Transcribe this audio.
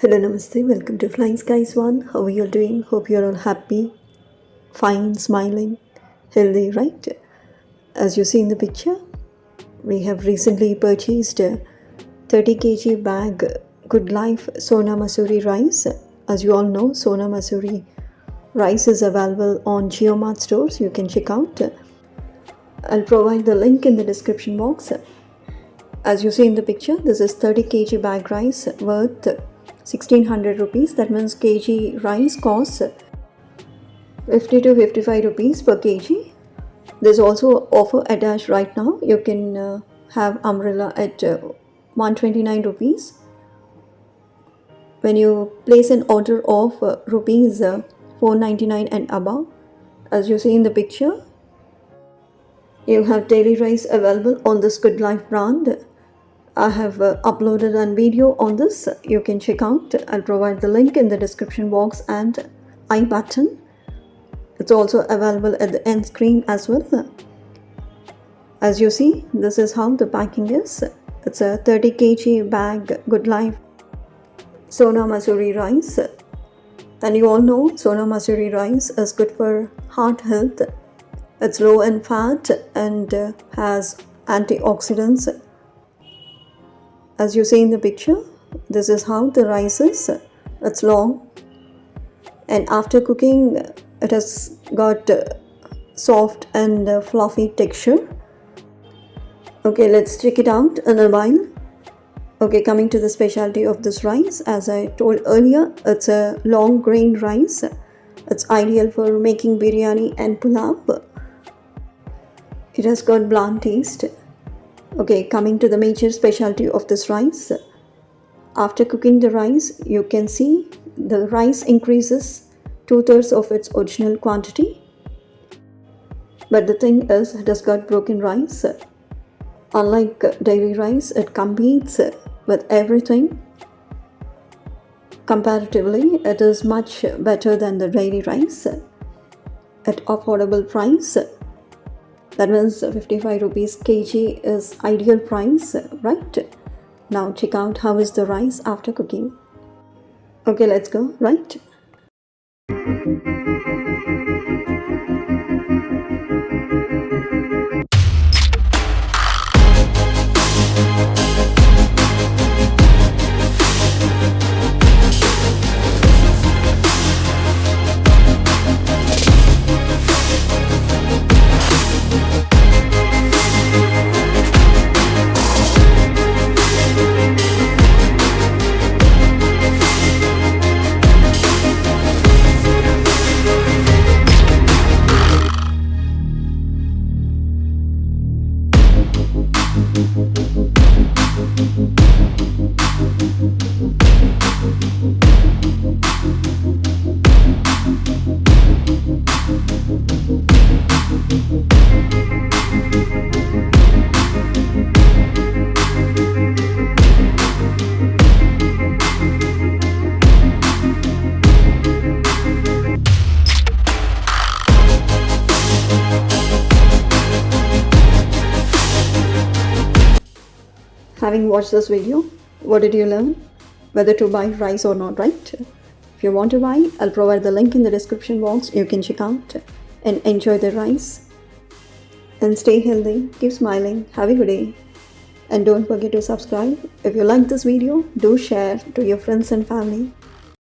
Hello, namaste. Welcome to Flying Skies One. How are you all doing? Hope you're all happy, fine, smiling, healthy, right? As you see in the picture, we have recently purchased a 30 kg bag Good Life Sona Masoori rice. As you all know, Sona Masoori rice is available on Jiomart stores. You can check out. I'll provide the link in the description box. As you see in the picture, this is 30 kg bag rice worth 1600 rupees. That means kg rice costs 50 to 55 rupees per kg. There's also offer attached right now. You can have umbrella at 129 rupees. When you place an order of rupees 499 and above, as you see in the picture, you have daily rice available on this Good Life brand. I have uploaded a video on this. You can check out. I'll provide the link in the description box and I button. It's also available at the end screen as well. As you see, this is how the packing is. It's a 30 kg bag Good Life Sona Masoori rice. And you all know Sona Masoori rice is good for heart health. It's low in fat and has antioxidants. As you see in the picture, this is how the rice is. It's long, and after cooking it has got soft and fluffy texture. Okay, let's check it out in a while. Okay, coming to the specialty of this rice, as I told earlier, it's a long grain rice. It's ideal for making biryani and pulao. It has got bland taste. Okay, coming to the major specialty of this rice. After cooking the rice, you can see the rice increases 2/3 of its original quantity. But the thing is, it has got broken rice. Unlike daily rice, it competes with everything. Comparatively, it is much better than the daily rice at affordable price. That means 55 rupees kg is ideal price, right? Now check out how is the rice after cooking. Okay, let's go, right? Having watched this video, what did you learn? Whether to buy rice or not, right? If you want to buy, I'll provide the link in the description box. You can check out and enjoy the rice. And stay healthy, keep smiling, have a good day. And don't forget to subscribe. If you like this video, do share to your friends and family.